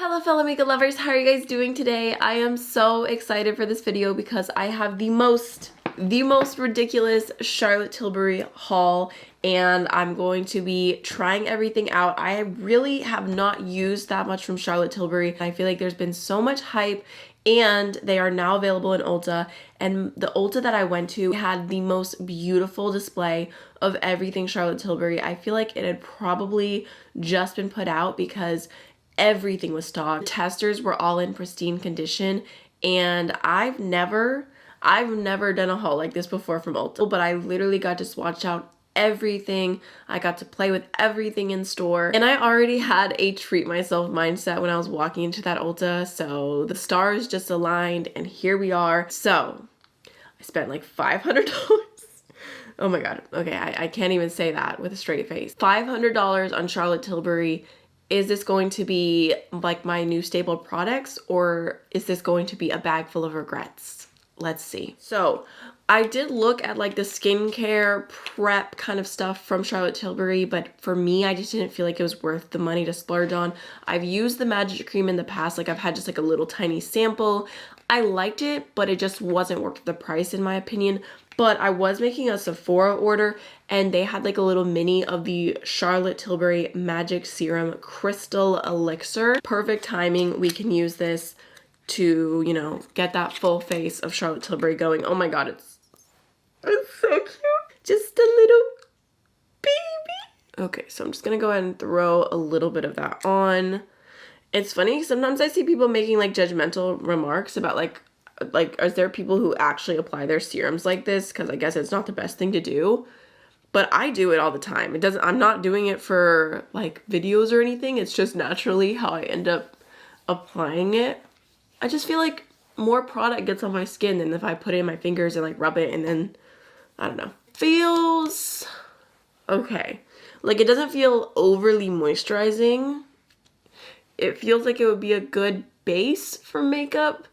Hello fellow makeup lovers, how are you guys doing today? I am so excited for this video because I have the most ridiculous Charlotte Tilbury haul and I'm going to be trying everything out. I really have not used that much from Charlotte Tilbury. I feel like there's been so much hype and they are now available in Ulta, and the Ulta that I went to had the most beautiful display of everything Charlotte Tilbury. I feel like it had probably just been put out because everything was stocked. Testers were all in pristine condition, and I've never done a haul like this before from Ulta, but I literally got to swatch out everything. I got to play with everything in store, and I already had a treat myself mindset when I was walking into that Ulta, so the stars just aligned and here we are. So I spent like $500. Oh my god, okay, I can't even say that with a straight face. $500 on Charlotte Tilbury. Is this going to be like my new staple products, or is this going to be a bag full of regrets? Let's see. So I did look at like the skincare prep kind of stuff from Charlotte Tilbury, but for me, I just didn't feel like it was worth the money to splurge on. I've used the Magic Cream in the past. Like I've had just like a little tiny sample. I liked it, but it just wasn't worth the price in my opinion. But I was making a Sephora order and they had like a little mini of the Charlotte Tilbury Magic Serum Crystal Elixir. Perfect timing. We can use this to, you know, get that full face of Charlotte Tilbury going. Oh my god, it's so cute. Just a little baby. Okay, so I'm just gonna go ahead and throw a little bit of that on. It's funny, sometimes I see people making like judgmental remarks about like is there people who actually apply their serums like this? Because I guess it's not the best thing to do, but I do it all the time. I'm not doing it for like videos or anything. It's just naturally how I end up applying it. I just feel like more product gets on my skin than if I put it in my fingers and like rub it and then, I don't know. Feels okay. Like it doesn't feel overly moisturizing. It feels like it would be a good base for makeup,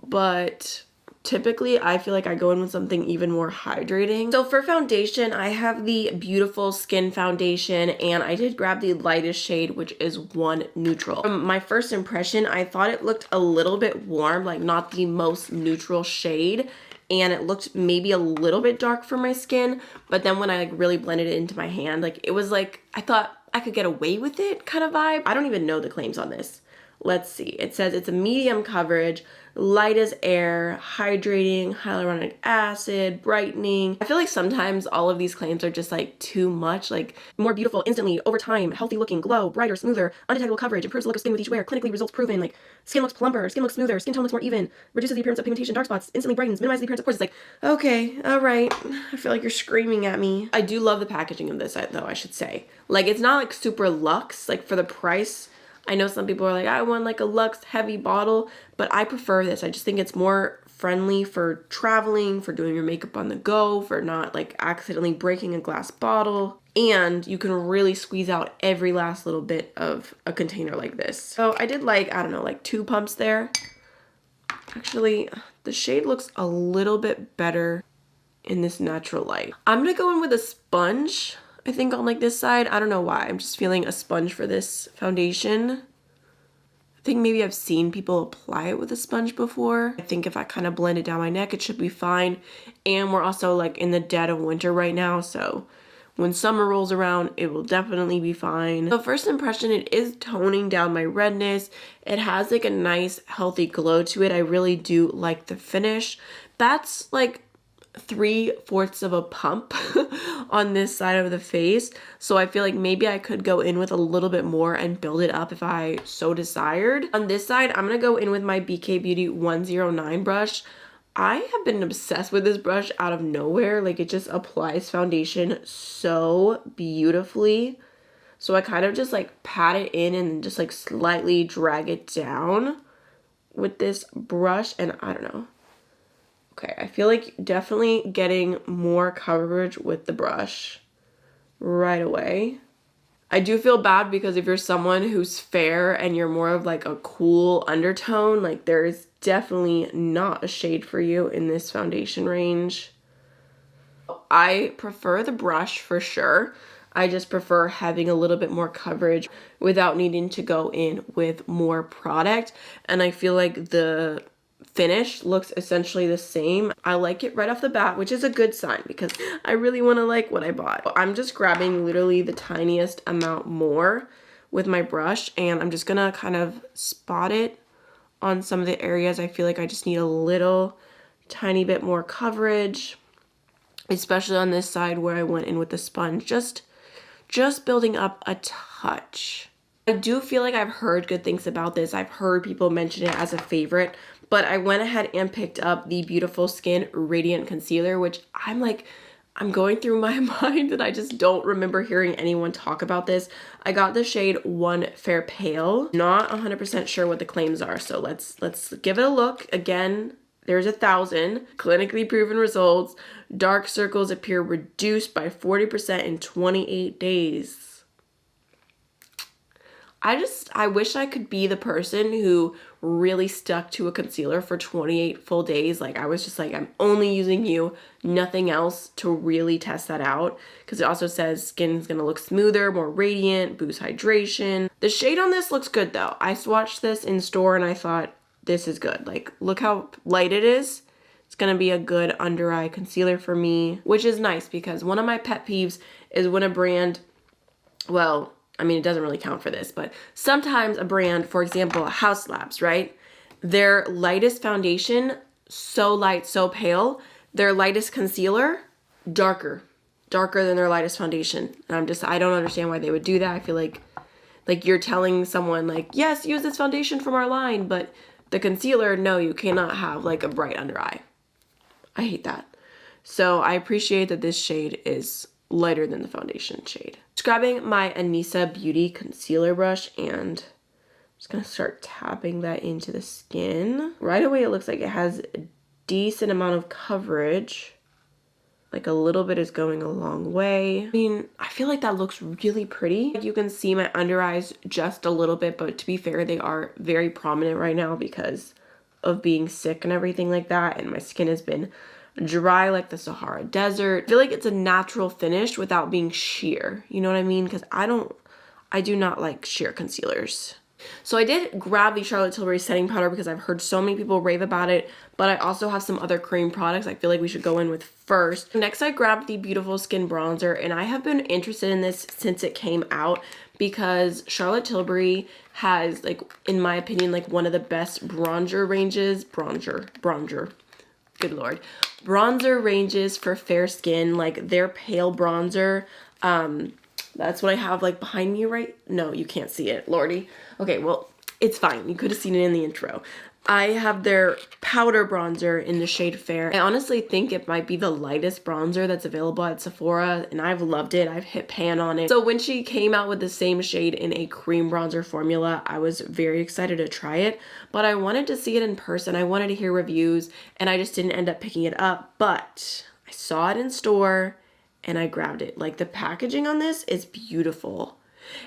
but typically I feel like I go in with something even more hydrating. So for foundation, I have the Beautiful Skin Foundation, and I did grab the lightest shade, which is 1 Neutral. From my first impression, I thought it looked a little bit warm, like not the most neutral shade, and it looked maybe a little bit dark for my skin, but then when I like really blended it into my hand, like it was like, I thought I could get away with it kind of vibe. I don't even know the claims on this. Let's see. It says it's a medium coverage, light as air, hydrating, hyaluronic acid, brightening. I feel like sometimes all of these claims are just like too much, like more beautiful instantly, over time, healthy looking, glow, brighter, smoother, undetectable coverage, improves the look of skin with each wear, clinically results proven, like skin looks plumper, skin looks smoother, skin tone looks more even, reduces the appearance of pigmentation, dark spots, instantly brightens, minimizes the appearance of pores. It's like, okay, all right. I feel like you're screaming at me. I do love the packaging of this though, I should say. Like it's not like super luxe, like for the price. I know some people are like, I want like a luxe heavy bottle, but I prefer this. I just think it's more friendly for traveling, for doing your makeup on the go, for not like accidentally breaking a glass bottle. And you can really squeeze out every last little bit of a container like this. So I did like, I don't know, like 2 pumps there. Actually, the shade looks a little bit better in this natural light. I'm gonna go in with a sponge. I think on like this side, I don't know why, I'm just feeling a sponge for this foundation. I think maybe I've seen people apply it with a sponge before. I think if I kind of blend it down my neck, it should be fine. And we're also like in the dead of winter right now, so when summer rolls around, it will definitely be fine. So first impression, it is toning down my redness. It has like a nice healthy glow to it. I really do like the finish. That's like 3/4 of a pump on this side of the face, so I feel like maybe I could go in with a little bit more and build it up if I so desired. On this side, I'm gonna go in with my BK Beauty 109 brush. I have been obsessed with this brush out of nowhere. Like it just applies foundation so beautifully. So I kind of just like pat it in and just like slightly drag it down with this brush, and I don't know. Okay, I feel like definitely getting more coverage with the brush right away. I do feel bad because if you're someone who's fair and you're more of like a cool undertone, like there is definitely not a shade for you in this foundation range. I prefer the brush for sure. I just prefer having a little bit more coverage without needing to go in with more product. And I feel like the finish looks essentially the same. I like it right off the bat, which is a good sign because I really want to like what I bought. I'm just grabbing literally the tiniest amount more with my brush, and I'm just gonna kind of spot it on some of the areas I feel like I just need a little tiny bit more coverage, especially on this side where I went in with the sponge, just building up a touch. I do feel like I've heard good things about this. I've heard people mention it as a favorite, but I went ahead and picked up the Beautiful Skin Radiant Concealer, which I'm going through my mind and I just don't remember hearing anyone talk about this. I got the shade One Fair Pale. Not 100% sure what the claims are, so let's give it a look. Again, there's 1,000 clinically proven results. Dark circles appear reduced by 40% in 28 days. I wish I could be the person who really stuck to a concealer for 28 full days. Like, I was just like, I'm only using you, nothing else, to really test that out. Because it also says skin's gonna look smoother, more radiant, boost hydration. The shade on this looks good though. I swatched this in store and I thought, this is good. Like, look how light it is. It's gonna be a good under eye concealer for me, which is nice because one of my pet peeves is when a brand, well, I mean, it doesn't really count for this, but sometimes a brand, for example, House Labs, right? Their lightest foundation, so light, so pale. Their lightest concealer, darker than their lightest foundation. And I don't understand why they would do that. I feel like you're telling someone like, yes, use this foundation from our line, but the concealer, no, you cannot have like a bright under eye. I hate that. So I appreciate that this shade is lighter than the foundation shade. Just grabbing my Anissa Beauty concealer brush and I'm just gonna start tapping that into the skin. Right away it looks like it has a decent amount of coverage. Like a little bit is going a long way. I mean, I feel like that looks really pretty. You can see my under eyes just a little bit, but to be fair, they are very prominent right now because of being sick and everything like that, and my skin has been dry like the Sahara Desert. I feel like it's a natural finish without being sheer. You know what I mean? Because I do not like sheer concealers. So I did grab the Charlotte Tilbury setting powder because I've heard so many people rave about it, but I also have some other cream products I feel like we should go in with first. Next, I grabbed the Beautiful Skin Bronzer, and I have been interested in this since it came out because Charlotte Tilbury has, like, in my opinion, like one of the best bronzer ranges, good lord, bronzer ranges for fair skin. Like their pale bronzer, that's what I have like behind me, right? No, you can't see it, lordy. Okay, well, it's fine. You could have seen it in the intro. I have their powder bronzer in the shade Fair. I honestly think it might be the lightest bronzer that's available at Sephora, and I've loved it. I've hit pan on it. So when she came out with the same shade in a cream bronzer formula, I was very excited to try it, but I wanted to see it in person. I wanted to hear reviews, and I just didn't end up picking it up, but I saw it in store and I grabbed it. Like, the packaging on this is beautiful.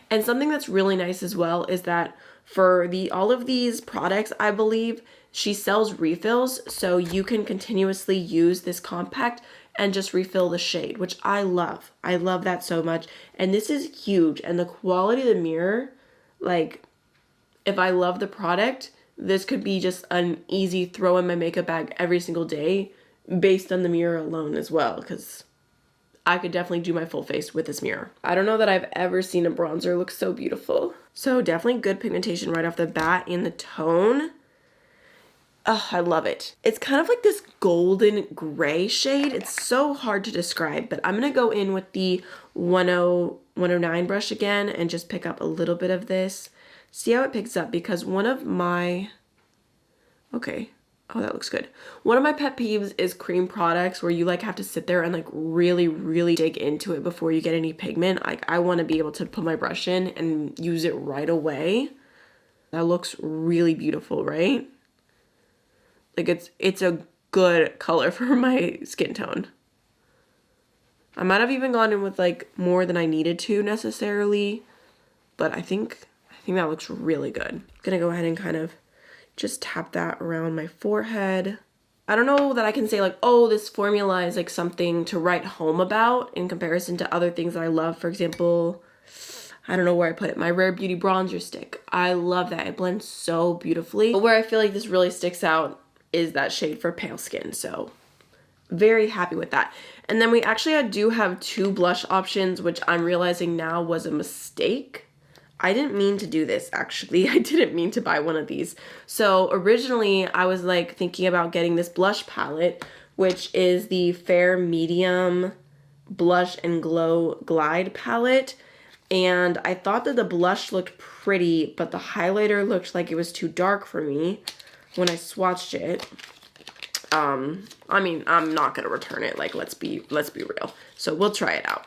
And something that's really nice as well is that for all of these products, I believe she sells refills, so you can continuously use this compact and just refill the shade, which I love. I love that so much. And this is huge. And the quality of the mirror, like, if I love the product, this could be just an easy throw in my makeup bag every single day based on the mirror alone as well, because I could definitely do my full face with this mirror. I don't know that I've ever seen a bronzer look so beautiful. So definitely good pigmentation right off the bat in the tone. Oh, I love it. It's kind of like this golden gray shade. It's so hard to describe, but I'm gonna go in with the 109 brush again and just pick up a little bit of this. See how it picks up, because one of my, okay. Oh, that looks good. One of my pet peeves is cream products where you like have to sit there and like really, really dig into it before you get any pigment. Like, I want to be able to put my brush in and use it right away. That looks really beautiful, right? Like, it's a good color for my skin tone. I might have even gone in with like more than I needed to necessarily, but I think that looks really good. I'm gonna go ahead and kind of just tap that around my forehead. I don't know that I can say like, oh, this formula is like something to write home about in comparison to other things that I love. For example, I don't know where I put it, my Rare Beauty bronzer stick. I love that. It blends so beautifully. But where I feel like this really sticks out is that shade for pale skin. So very happy with that. And then we actually do have 2 blush options, which I'm realizing now was a mistake. I didn't mean to do this, actually. I didn't mean to buy one of these. So originally I was like thinking about getting this blush palette, which is the Fair Medium Blush and Glow Glide palette. And I thought that the blush looked pretty, but the highlighter looked like it was too dark for me when I swatched it. I mean, I'm not gonna return it, like, let's be real. So we'll try it out.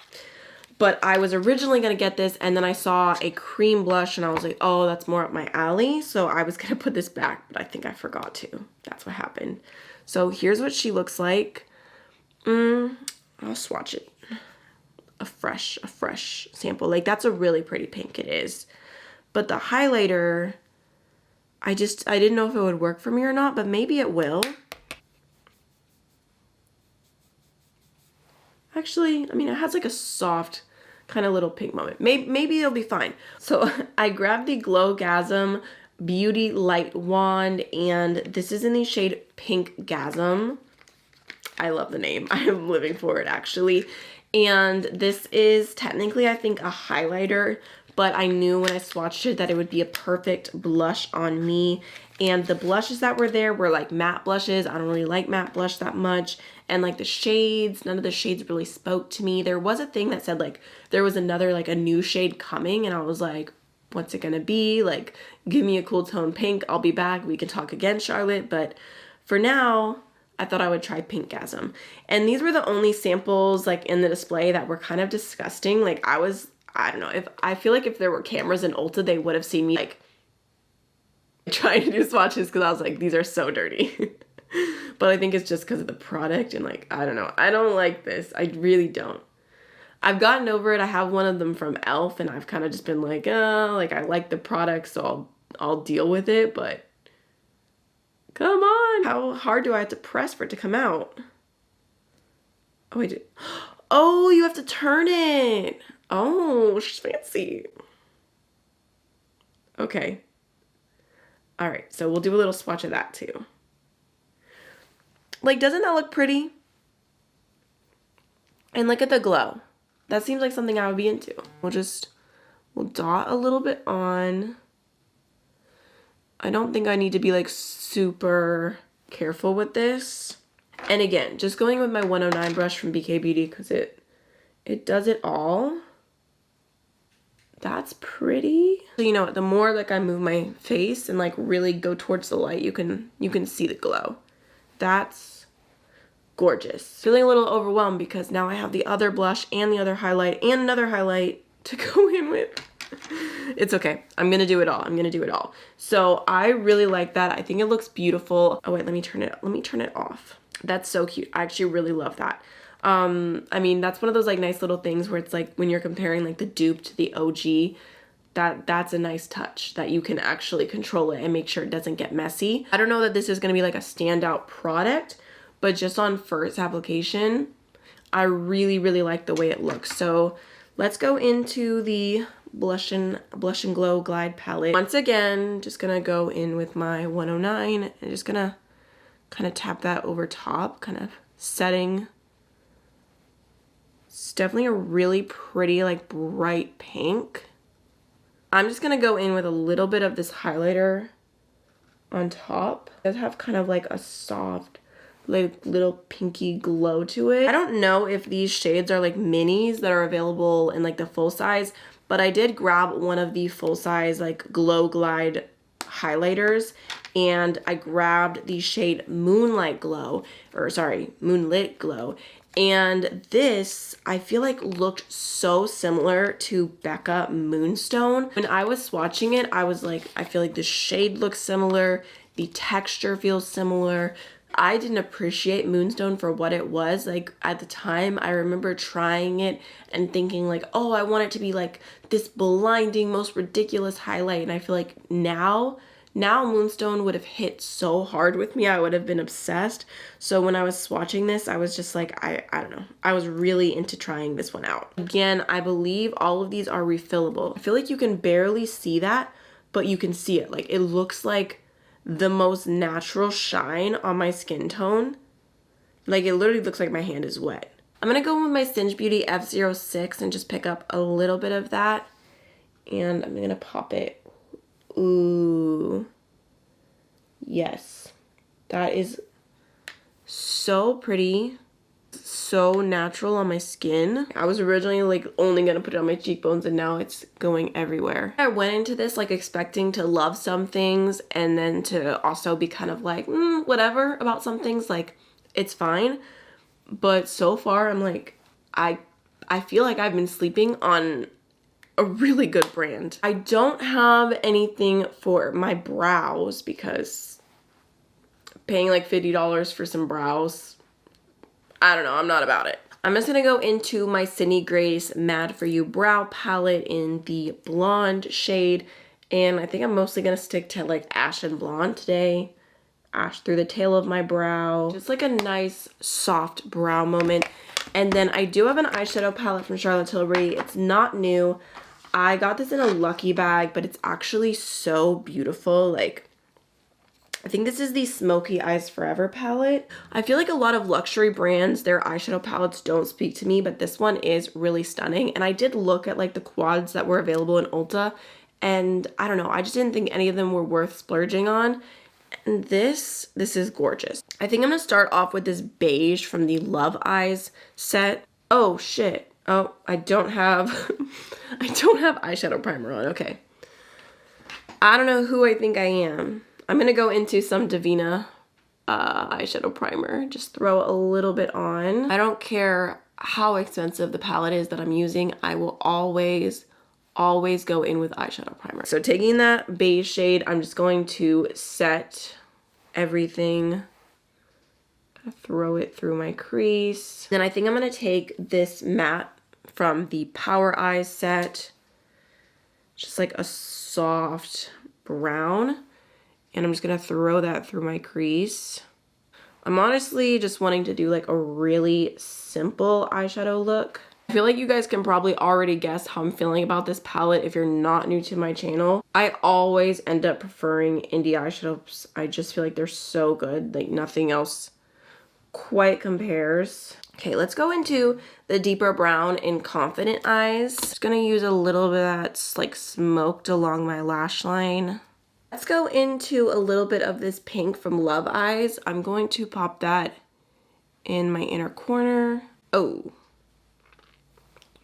But I was originally gonna get this, and then I saw a cream blush, and I was like, oh, that's more up my alley. So I was gonna put this back, but I think I forgot to. That's what happened. So here's what she looks like. I'll swatch it. A fresh sample. Like, that's a really pretty pink, it is. But the highlighter, I didn't know if it would work for me or not, but maybe it will. Actually, I mean, it has like a soft kind of little pink moment. Maybe it'll be fine. So I grabbed the Glowgasm Beauty Light Wand, and this is in the shade Pink Gasm. I love the name. I am living for it, actually. And this is technically, I think, a highlighter, but I knew when I swatched it that it would be a perfect blush on me. And the blushes that were there were like matte blushes. I don't really like matte blush that much. And like the shades, none of the shades really spoke to me. There was a thing that said like there was another, like a new shade coming, and I was like, what's it gonna be? Like, give me a cool tone pink. I'll be back. We can talk again, Charlotte. But for now, I thought I would try Pink Gasm. And these were the only samples like in the display that were kind of disgusting. Like, I don't know, I feel like if there were cameras in Ulta, they would have seen me like trying to do swatches, because I was like, these are so dirty. But I think it's just because of the product, and like, I don't know. I don't like this. I really don't. I've gotten over it. I have one of them from e.l.f. and I've kind of just been like, oh, like I like the product, so I'll deal with it, but come on. How hard do I have to press for it to come out? Oh, wait. Oh, you have to turn it. Oh, she's fancy. Okay. All right, so we'll do a little swatch of that too. Like, doesn't that look pretty? And look at the glow. That seems like something I would be into. We'll dot a little bit on. I don't think I need to be like super careful with this. And again, just going with my 109 brush from BK Beauty, because it does it all. That's pretty. So you know what, the more like I move my face and like really go towards the light, you can see the glow. That's gorgeous. Feeling a little overwhelmed because now I have the other blush and the other highlight and another highlight to go in with. It's okay. I'm gonna do it all. I'm gonna do it all. So I really like that. I think it looks beautiful. Oh wait, let me turn it off. That's so cute. I actually really love that. I mean, that's one of those like nice little things where it's like when you're comparing like the dupe to the OG, that's a nice touch that you can actually control it and make sure it doesn't get messy. I don't know that this is going to be like a standout product, but just on first application, I really, really like the way it looks. So let's go into the Blush and Glow Glide palette. Once again, just gonna go in with my 109 and just gonna kind of tap that over top, kind of setting. It's definitely a really pretty, like bright pink. I'm just gonna go in with a little bit of this highlighter on top. It does have kind of like a soft, like little pinky glow to it. I don't know if these shades are like minis that are available in like the full size, but I did grab one of the full size like Glow Glide highlighters, and I grabbed the shade Moonlit Glow, and this I feel like looked so similar to Becca Moonstone. When I was swatching it, I was like, I feel like the shade looks similar, the texture feels similar. I didn't appreciate Moonstone for what it was. Like at the time, I remember trying it and thinking like, oh, I want it to be like this blinding, most ridiculous highlight. And I feel like now Now Moonstone would have hit so hard with me. I would have been obsessed. So when I was swatching this, I was just like, I don't know. I was really into trying this one out. Again, I believe all of these are refillable. I feel like you can barely see that, but you can see it. Like, it looks like the most natural shine on my skin tone. Like, it literally looks like my hand is wet. I'm gonna go with my Singe Beauty F06 and just pick up a little bit of that. And I'm gonna pop it. Ooh. Yes. That is so pretty. So natural on my skin. I was originally like only gonna put it on my cheekbones and now it's going everywhere. I went into this like expecting to love some things and then to also be kind of like, whatever about some things. Like, it's fine. But so far I'm like, I feel like I've been sleeping on a really good brand. I don't have anything for my brows because paying like $50 for some brows, I don't know, I'm not about it. I'm just gonna go into my Sydney Grace Mad For You brow palette in the blonde shade. And I think I'm mostly gonna stick to like ash and blonde today. Ash through the tail of my brow. Just like a nice soft brow moment. And then I do have an eyeshadow palette from Charlotte Tilbury. It's not new. I got this in a lucky bag, but it's actually so beautiful. Like, I think this is the Smoky Eyes Forever palette. I feel like a lot of luxury brands, their eyeshadow palettes don't speak to me, but this one is really stunning. And I did look at like the quads that were available in Ulta, and I don't know, I just didn't think any of them were worth splurging on. And this is gorgeous. I think I'm gonna start off with this beige from the Love Eyes set. Oh shit. Oh, I don't have eyeshadow primer on. Okay. I don't know who I think I am. I'm gonna go into some Davina eyeshadow primer. Just throw a little bit on. I don't care how expensive the palette is that I'm using. I will always go in with eyeshadow primer. So taking that beige shade, I'm just going to set everything. Throw it through my crease. Then I think I'm gonna take this matte from the Power Eyes set, just like a soft brown, and I'm just gonna throw that through my crease. I'm honestly just wanting to do like a really simple eyeshadow look. I feel like you guys can probably already guess how I'm feeling about this palette if you're not new to my channel. I always end up preferring indie eyeshadows. I just feel like they're so good, like nothing else quite compares. Okay, let's go into the deeper brown in Confident Eyes. Just gonna use a little bit that's like smoked along my lash line. Let's go into a little bit of this pink from Love Eyes. I'm going to pop that in my inner corner. Oh.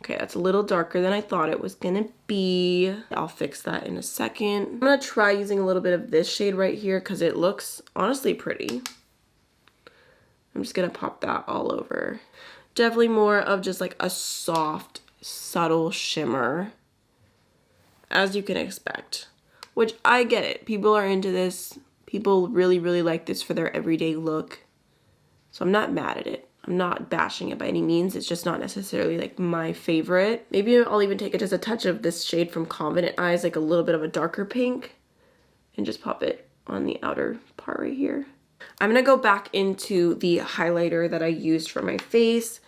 Okay, that's a little darker than I thought it was gonna be. I'll fix that in a second. I'm gonna try using a little bit of this shade right here because it looks honestly pretty. I'm just gonna pop that all over. Definitely more of just like a soft, subtle shimmer, as you can expect. Which I get it. People are into this. People really, really like this for their everyday look. So I'm not mad at it. I'm not bashing it by any means. It's just not necessarily like my favorite. Maybe I'll even take just a touch of this shade from Confident Eyes, like a little bit of a darker pink, and just pop it on the outer part right here. I'm gonna go back into the highlighter that I used for my face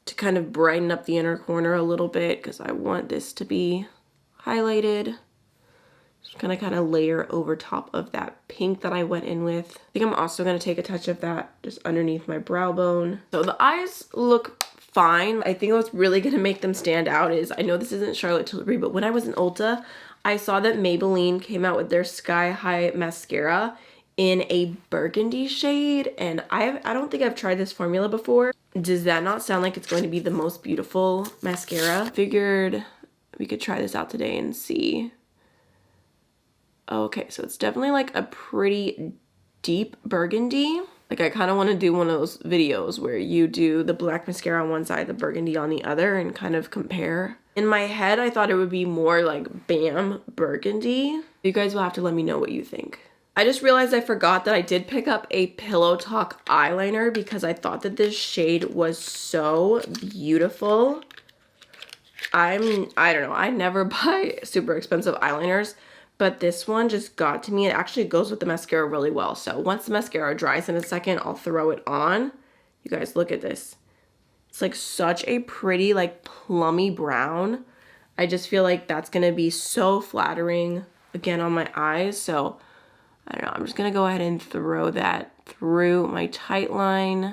to kind of brighten up the inner corner a little bit because I want this to be highlighted. Just gonna kind of layer over top of that pink that I went in with. I think I'm also gonna take a touch of that just underneath my brow bone. So the eyes look fine. I think what's really gonna make them stand out is, I know this isn't Charlotte Tilbury, but when I was in Ulta, I saw that Maybelline came out with their Sky High mascara in a burgundy shade, and I don't think I've tried this formula before. Does that not sound like it's going to be the most beautiful mascara? Figured we could try this out today and see. Okay, so it's definitely like a pretty deep burgundy. Like, I kind of want to do one of those videos where you do the black mascara on one side, the burgundy on the other, and kind of compare. In my head, I thought it would be more like Bam Burgundy. You guys will have to let me know what you think. I just realized I forgot that I did pick up a Pillow Talk eyeliner because I thought that this shade was so beautiful. I don't know, I never buy super expensive eyeliners, but this one just got to me. It actually goes with the mascara really well. So once the mascara dries in a second, I'll throw it on. You guys, look at this. It's like such a pretty, like plummy brown. I just feel like that's gonna be so flattering again on my eyes. So I don't know, I'm just gonna go ahead and throw that through my tight line.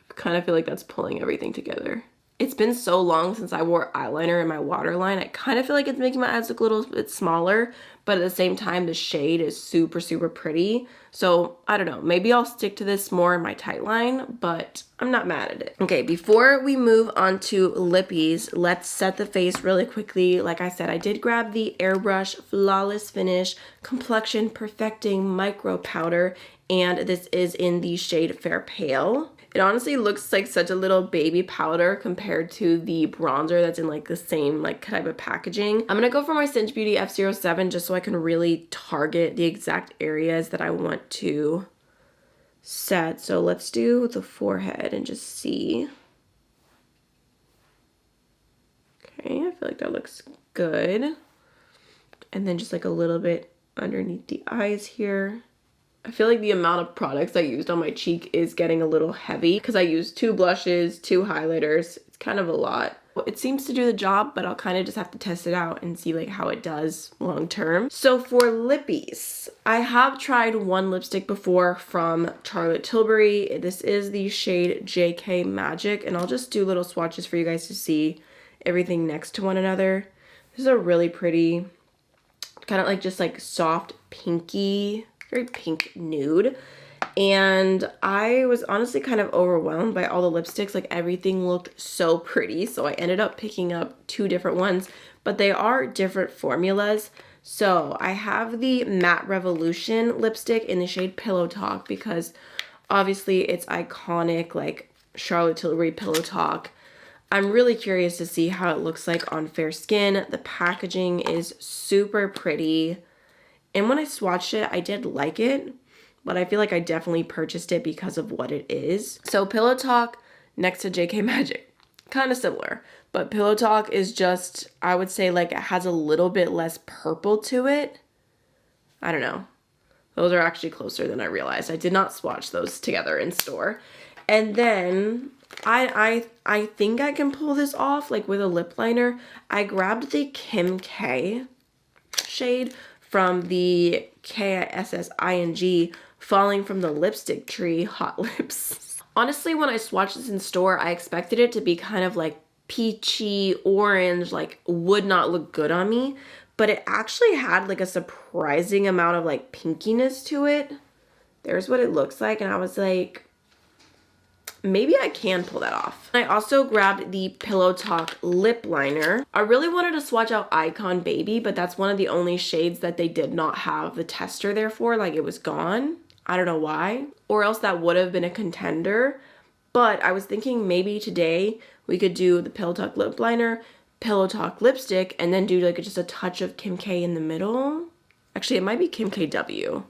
I kind of feel like that's pulling everything together. It's been so long since I wore eyeliner in my waterline. I kind of feel like it's making my eyes look a little bit smaller, but at the same time, the shade is super, super pretty. So I don't know, maybe I'll stick to this more in my tight line, but I'm not mad at it. Okay, before we move on to lippies, let's set the face really quickly. Like I said, I did grab the Airbrush Flawless Finish Complexion Perfecting Micro Powder, and this is in the shade Fair Pale. It honestly looks like such a little baby powder compared to the bronzer that's in like the same like type of packaging. I'm gonna go for my Cinch Beauty F07 just so I can really target the exact areas that I want to set. So let's do the forehead and just see. Okay, I feel like that looks good. And then just like a little bit underneath the eyes here. I feel like the amount of products I used on my cheek is getting a little heavy because I used 2 blushes, 2 highlighters. It's kind of a lot. It seems to do the job, but I'll kind of just have to test it out and see like how it does long term. So for lippies, I have tried one lipstick before from Charlotte Tilbury. This is the shade JK Magic, and I'll just do little swatches for you guys to see everything next to one another. This is a really pretty, kind of like just like soft pinky, very pink nude, and I was honestly kind of overwhelmed by all the lipsticks. Like everything looked so pretty, so I ended up picking up 2 different ones, but they are different formulas. So I have the Matte Revolution lipstick in the shade Pillow Talk because obviously it's iconic, like Charlotte Tilbury Pillow Talk. I'm really curious to see how it looks like on fair skin. The packaging is super pretty. And when I swatched it, I did like it, but I feel like I definitely purchased it because of what it is. So Pillow Talk next to JK Magic, kind of similar, but Pillow Talk is just, I would say like it has a little bit less purple to it. I don't know. Those are actually closer than I realized. I did not swatch those together in store. And then I think I can pull this off like with a lip liner. I grabbed the Kim K shade from the KISSING Falling from the Lipstick Tree Hot Lips. Honestly, when I swatched this in store, I expected it to be kind of like peachy orange, like would not look good on me, but it actually had like a surprising amount of like pinkiness to it. There's what it looks like, and I was like, maybe I can pull that off. I also grabbed the Pillow Talk lip liner. I really wanted to swatch out Icon Baby, but that's one of the only shades that they did not have the tester there for. Like it was gone. I don't know why. Or else that would have been a contender. But I was thinking maybe today we could do the Pillow Talk lip liner, Pillow Talk lipstick, and then do like just a touch of Kim K in the middle. Actually, it might be Kim KW.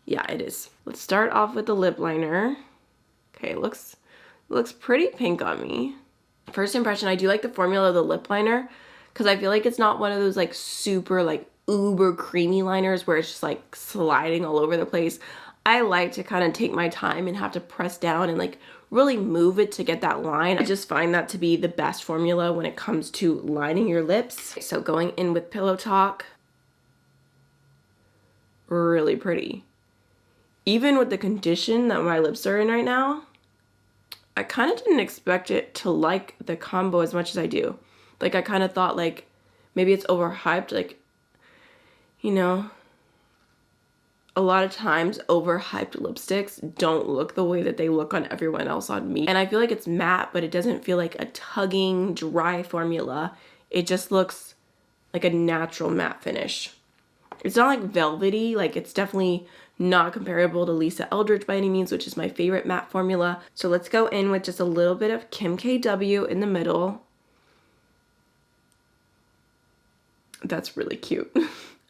Yeah, it is. Let's start off with the lip liner. Okay, it looks pretty pink on me. First impression, I do like the formula of the lip liner because I feel like it's not one of those like super like uber creamy liners where it's just like sliding all over the place. I like to kind of take my time and have to press down and like really move it to get that line. I just find that to be the best formula when it comes to lining your lips. So going in with Pillow Talk, really pretty. Even with the condition that my lips are in right now, I kind of didn't expect it to like the combo as much as I do. Like I kind of thought like maybe it's overhyped, like, you know, a lot of times overhyped lipsticks don't look the way that they look on everyone else on me. And I feel like it's matte, but it doesn't feel like a tugging dry formula. It just looks like a natural matte finish. It's not like velvety, like it's definitely not comparable to Lisa Eldridge by any means, which is my favorite matte formula. So let's go in with just a little bit of Kim KW in the middle. That's really cute.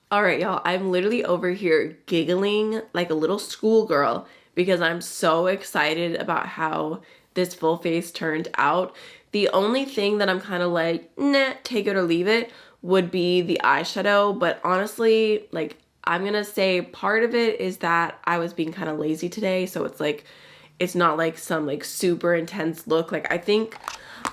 All right, y'all, I'm literally over here giggling like a little schoolgirl because I'm so excited about how this full face turned out. The only thing that I'm kind of like, nah, take it or leave it, would be the eyeshadow, but honestly, like, I'm gonna say part of it is that I was being kind of lazy today, so it's like, it's not like some like super intense look. Like, I think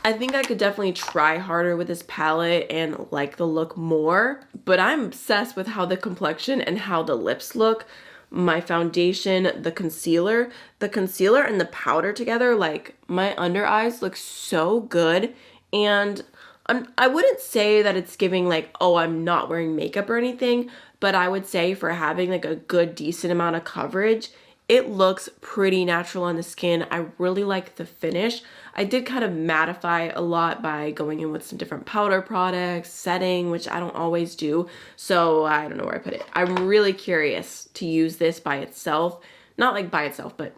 I could definitely try harder with this palette and like the look more, but I'm obsessed with how the complexion and how the lips look. My foundation, the concealer and the powder together, like, my under eyes look so good. And I wouldn't say that it's giving like, oh, I'm not wearing makeup or anything, but I would say for having like a good decent amount of coverage, it looks pretty natural on the skin. I really like the finish. I did kind of mattify a lot by going in with some different powder products, setting, which I don't always do. So I don't know where I put it. I'm really curious to use this by itself. Not like by itself, but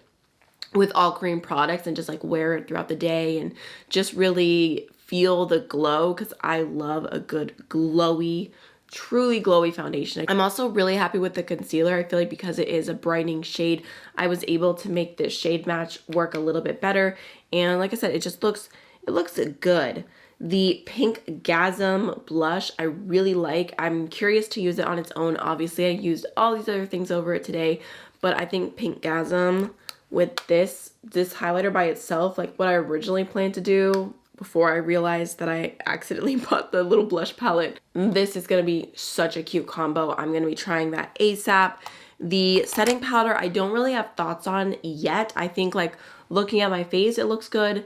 with all cream products, and just like wear it throughout the day and just really feel the glow, because I love a good glowy, truly glowy foundation. I'm also really happy with the concealer. I feel like because it is a brightening shade, I was able to make this shade match work a little bit better. And like I said, it looks good. The Pink Gasm blush I really like. I'm curious to use it on its own. Obviously, I used all these other things over it today, but I think Pink Gasm with this highlighter by itself, like what I originally planned to do before I realized that I accidentally bought the little blush palette, this is gonna be such a cute combo. I'm gonna be trying that ASAP. The setting powder, I don't really have thoughts on yet. I think like looking at my face, it looks good,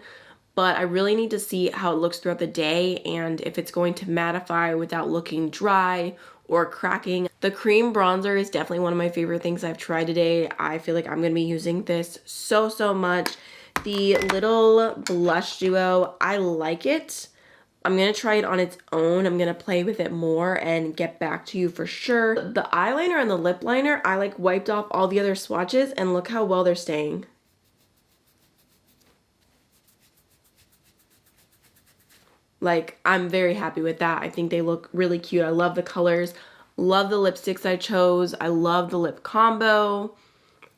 but I really need to see how it looks throughout the day and if it's going to mattify without looking dry or cracking. The cream bronzer is definitely one of my favorite things I've tried today. I feel like I'm gonna be using this so much. The little blush duo, I like it. I'm gonna try it on its own. I'm gonna play with it more and get back to you for sure. The eyeliner and the lip liner, I like wiped off all the other swatches and look how well they're staying. Like, I'm very happy with that. I think they look really cute. I love the colors, love the lipsticks I chose. I love the lip combo.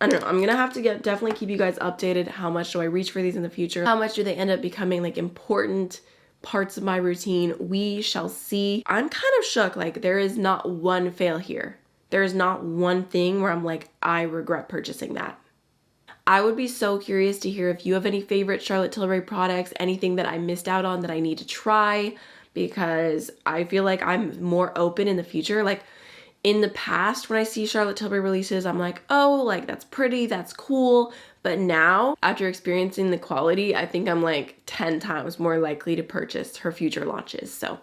I don't know, I'm gonna have to definitely keep you guys updated. How much do I reach for these in the future? How much do they end up becoming like important parts of my routine? We shall see. I'm kind of shook, like there is not one fail here. There is not one thing where I'm like, I regret purchasing that. I would be so curious to hear if you have any favorite Charlotte Tilbury products, anything that I missed out on that I need to try, because I feel like I'm more open in the future. Like, in the past, when I see Charlotte Tilbury releases, I'm like, oh, like that's pretty, that's cool. But now, after experiencing the quality, I think I'm like 10 times more likely to purchase her future launches. So,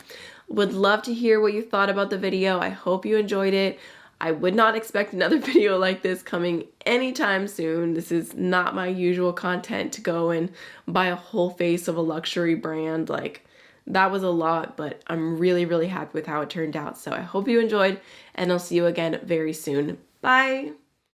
would love to hear what you thought about the video. I hope you enjoyed it. I would not expect another video like this coming anytime soon. This is not my usual content to go and buy a whole face of a luxury brand. Like, that was a lot, but I'm really happy with how it turned out. So I hope you enjoyed, and I'll see you again very soon. Bye!